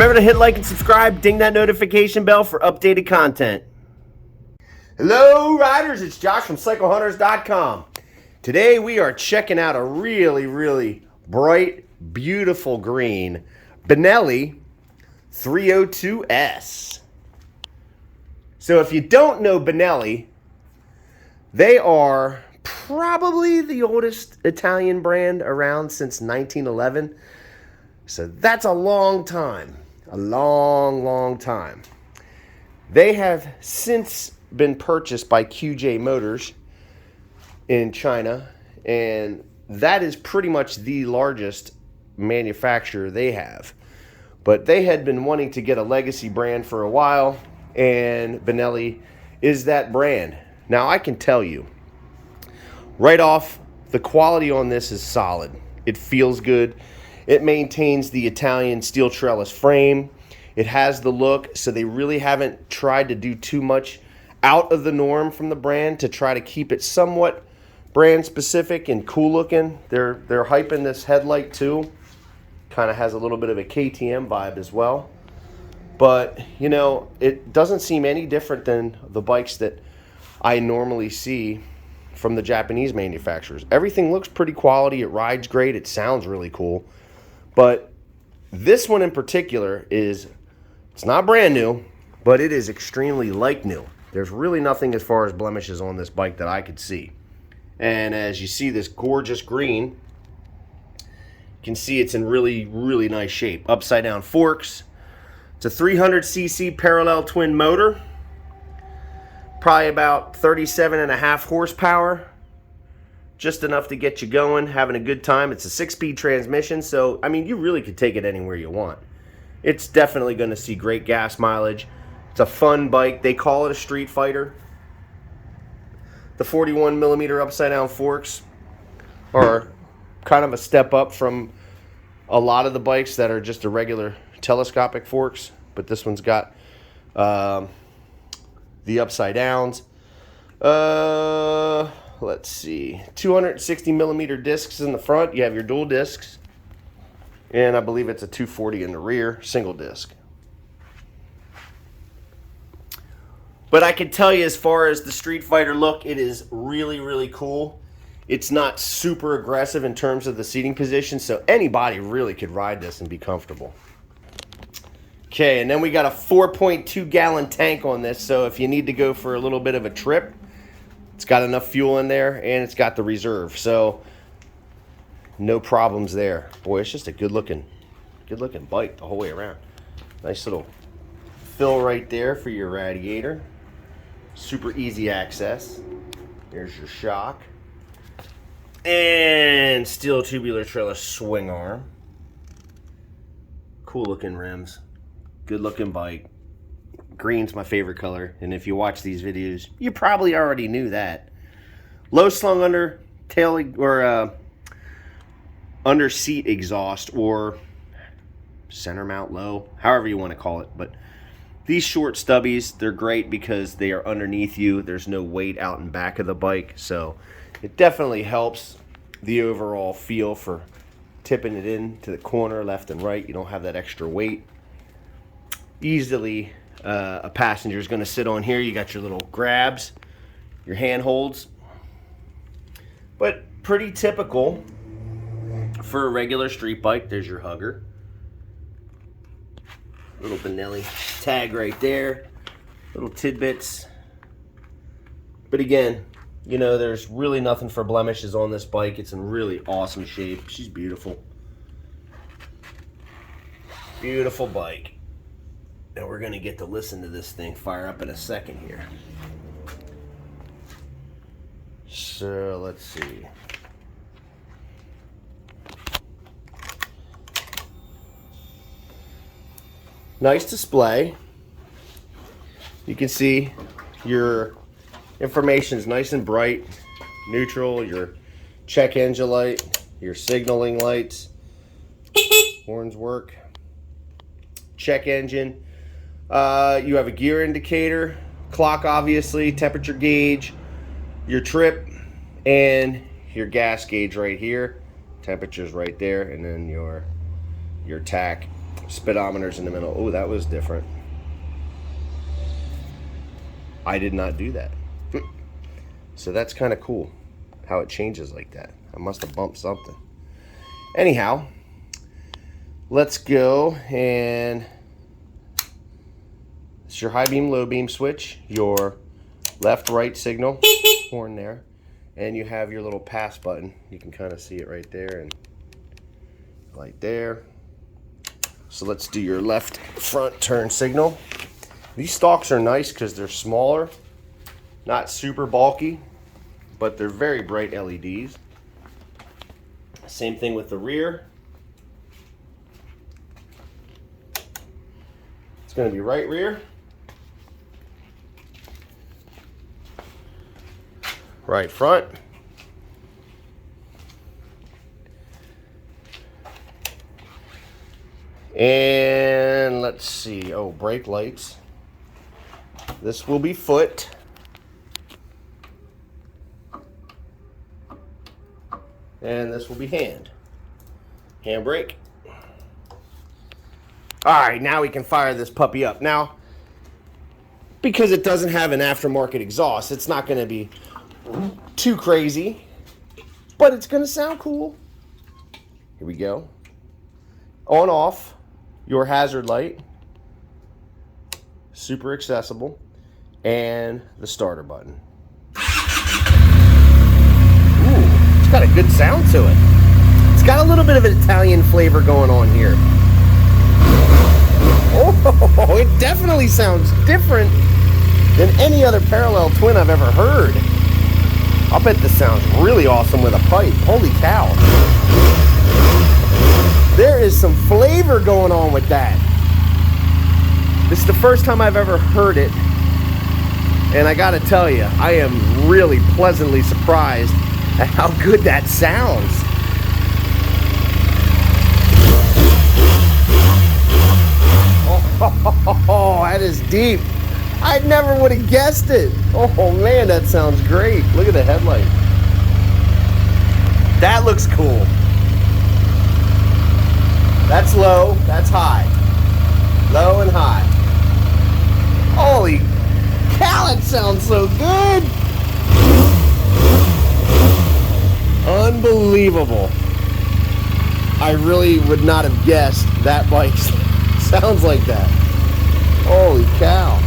Remember to hit like and subscribe, ding that notification bell for updated content. Hello riders, it's Josh from CycleHunters.com. Today we are checking out a really bright, beautiful green Benelli 302S. So if you don't know Benelli, they are probably the oldest Italian brand around since 1911. So that's a long time, a long time. They have since been purchased by QJ Motors in China, and that is pretty much the largest manufacturer they have. But they had been wanting to get a legacy brand for a while, and Benelli is that brand. Now I can tell you, right off, the quality on this is solid. It feels good. It maintains the Italian steel trellis frame. It has the look, so they really haven't tried to do too much out of the norm from the brand to try to keep it somewhat brand specific and cool looking. They're hyping this headlight too. Kind of has a little bit of a KTM vibe as well. But, you know, it doesn't seem any different than the bikes that I normally see from the Japanese manufacturers. Everything looks pretty quality. It rides great. It sounds really cool. But this one in particular it's not brand new, but it is extremely like new. There's really nothing as far as blemishes on this bike that I could see. And as you see this gorgeous green, you can see it's in really nice shape. Upside down forks. It's a 300cc parallel twin motor. Probably about 37.5 horsepower. Just enough to get you going, having a good time. It's a 6-speed transmission, so I mean, you really could take it anywhere you want. It's definitely going to see great gas mileage. It's a fun bike. They call it a street fighter. The 41mm upside down forks are kind of a step up from a lot of the bikes that are just a regular telescopic forks, but this one's got the upside downs. Let's see, 260mm discs in the front. You have your dual discs, and I believe it's a 240 in the rear, single disc. But I can tell you, as far as the Street Fighter look, it is really cool. It's not super aggressive in terms of the seating position, so anybody really could ride this and be comfortable. Okay, and then we got a 4.2 gallon tank on this, so if you need to go for a little bit of a trip, it's got enough fuel in there, and it's got the reserve, so no problems there. Boy, it's just a good looking bike the whole way around. Nice little fill right there for your radiator. Super easy access. There's your shock. And steel tubular trellis swing arm. Cool looking rims. Good looking bike. Green's my favorite color, and if you watch these videos, you probably already knew that. Low slung under tail or under seat exhaust, or center mount low, however you want to call it. But these short stubbies, they're great because they are underneath you. There's no weight out in back of the bike, so it definitely helps the overall feel for tipping it in to the corner left and right. You don't have that extra weight. Easily a passenger is going to sit on here. You got your little grabs, your hand holds, but pretty typical for a regular street bike. There's your hugger. Little Benelli tag right there. Little tidbits. But again, you know, there's really nothing for blemishes on this bike. It's in really awesome shape. She's beautiful. Beautiful bike. And we're going to get to listen to this thing fire up in a second here. So, let's see. Nice display. You can see your information is nice and bright. Neutral, your check engine light, your signaling lights. Horns work. Check engine. You have a gear indicator, clock obviously, temperature gauge, your trip, and your gas gauge right here. Temperature's right there, and then your tack. speedometers in the middle. Oh, that was different. I did not do that. So that's kind of cool how it changes like that. I must have bumped something. Anyhow, let's go, and it's your high beam, low beam switch, your left, right signal horn there, and you have your little pass button. You can kind of see it right there and right there. So let's do your left front turn signal. These stalks are nice because they're smaller, not super bulky, but they're very bright LEDs. Same thing with the rear. It's going to be right rear, right front, and let's see, oh, brake lights. This will be foot. And this will be hand. Handbrake. Alright, now we can fire this puppy up. Now, because it doesn't have an aftermarket exhaust, it's not going to be too crazy, but it's going to sound cool. Here we go. On, off, your hazard light. Super accessible. And the starter button. Ooh, it's got a good sound to it. It's got a little bit of an Italian flavor going on here. Oh, it definitely sounds different than any other parallel twin I've ever heard. I'll bet this sounds really awesome with a pipe. Holy cow. There is some flavor going on with that. This is the first time I've ever heard it. And I gotta tell you, I am really pleasantly surprised at how good that sounds. Oh, that is deep. I never would have guessed it. Oh man, that sounds great. Look at the headlight. That looks cool. That's low, that's high. Low and high. Holy cow, it sounds so good. Unbelievable. I really would not have guessed that bike sounds like that. Holy cow.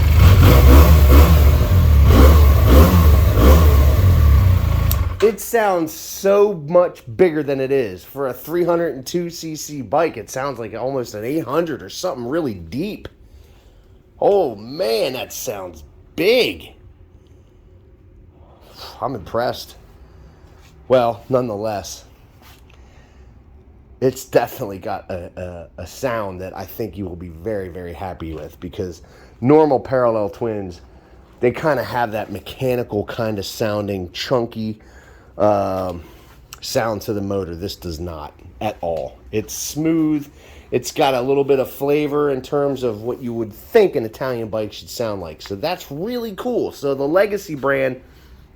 It sounds so much bigger than it is. For a 302cc bike, it sounds like almost an 800 or something really deep. Oh man, that sounds big. I'm impressed. Well, nonetheless, it's definitely got a sound that I think you will be very, very happy with, because normal parallel twins, they kind of have that mechanical kind of sounding, chunky sound to the motor. This does not at all. It's smooth. It's got a little bit of flavor in terms of what you would think an Italian bike should sound like. So that's really cool. So the legacy brand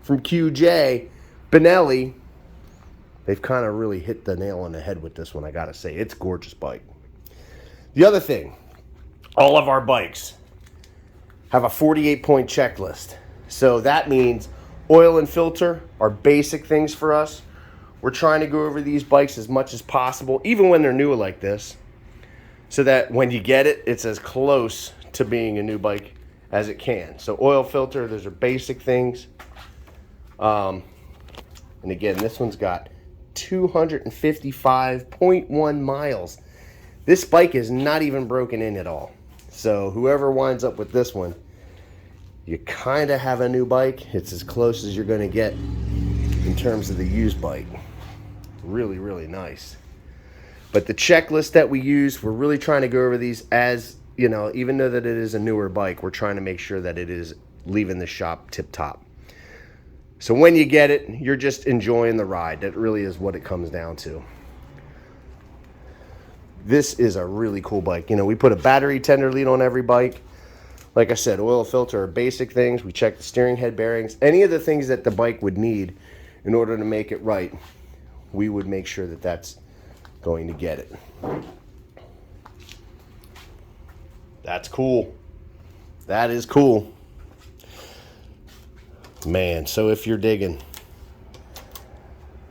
from QJ, Benelli, they've kind of really hit the nail on the head with this one, I gotta say. It's a gorgeous bike. The other thing, all of our bikes have a 48-point checklist. So that means oil and filter are basic things for us. We're trying to go over these bikes as much as possible, even when they're new like this, so that when you get it, it's as close to being a new bike as it can. So oil filter, those are basic things. And again, this one's got 255.1 miles. This bike is not even broken in at all. So whoever winds up with this one, you kind of have a new bike. It's as close as you're going to get in terms of the used bike. Really, really nice. But the checklist that we use, we're really trying to go over these as, you know, even though that it is a newer bike, we're trying to make sure that it is leaving the shop tip-top. So when you get it, you're just enjoying the ride. That really is what it comes down to. This is a really cool bike. You know, we put a battery tender lead on every bike. Like I said, oil filter are basic things. We check the steering head bearings. Any of the things that the bike would need in order to make it right, we would make sure that that's going to get it. That's cool. That is cool. Man, so if you're digging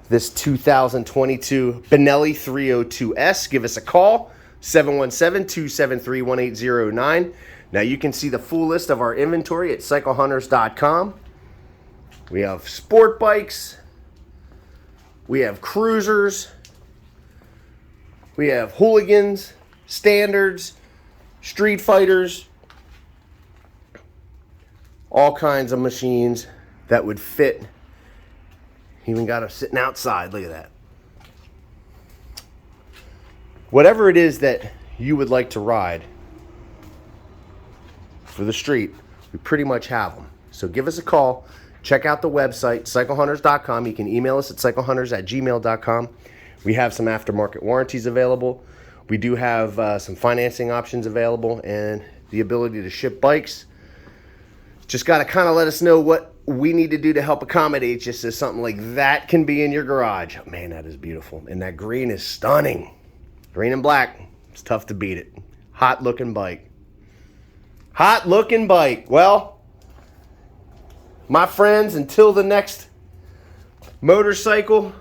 this 2022 Benelli 302S, give us a call, 717-273-1809. Now you can see the full list of our inventory at cyclehunters.com. We have sport bikes, we have cruisers, we have hooligans, standards, street fighters, all kinds of machines that would fit. Even got them sitting outside. Look at that. Whatever it is that you would like to ride for the street, we pretty much have them. So give us a call. Check out the website, cyclehunters.com. You can email us at cyclehunters@gmail.com. We have some aftermarket warranties available. We do have some financing options available and the ability to ship bikes. Just got to kind of let us know what we need to do to help accommodate you so something like that can be in your garage. Oh, man, that is beautiful. And that green is stunning. Green and black. It's tough to beat it. Hot looking bike. Hot looking bike. Well, my friends, until the next motorcycle,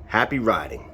happy riding.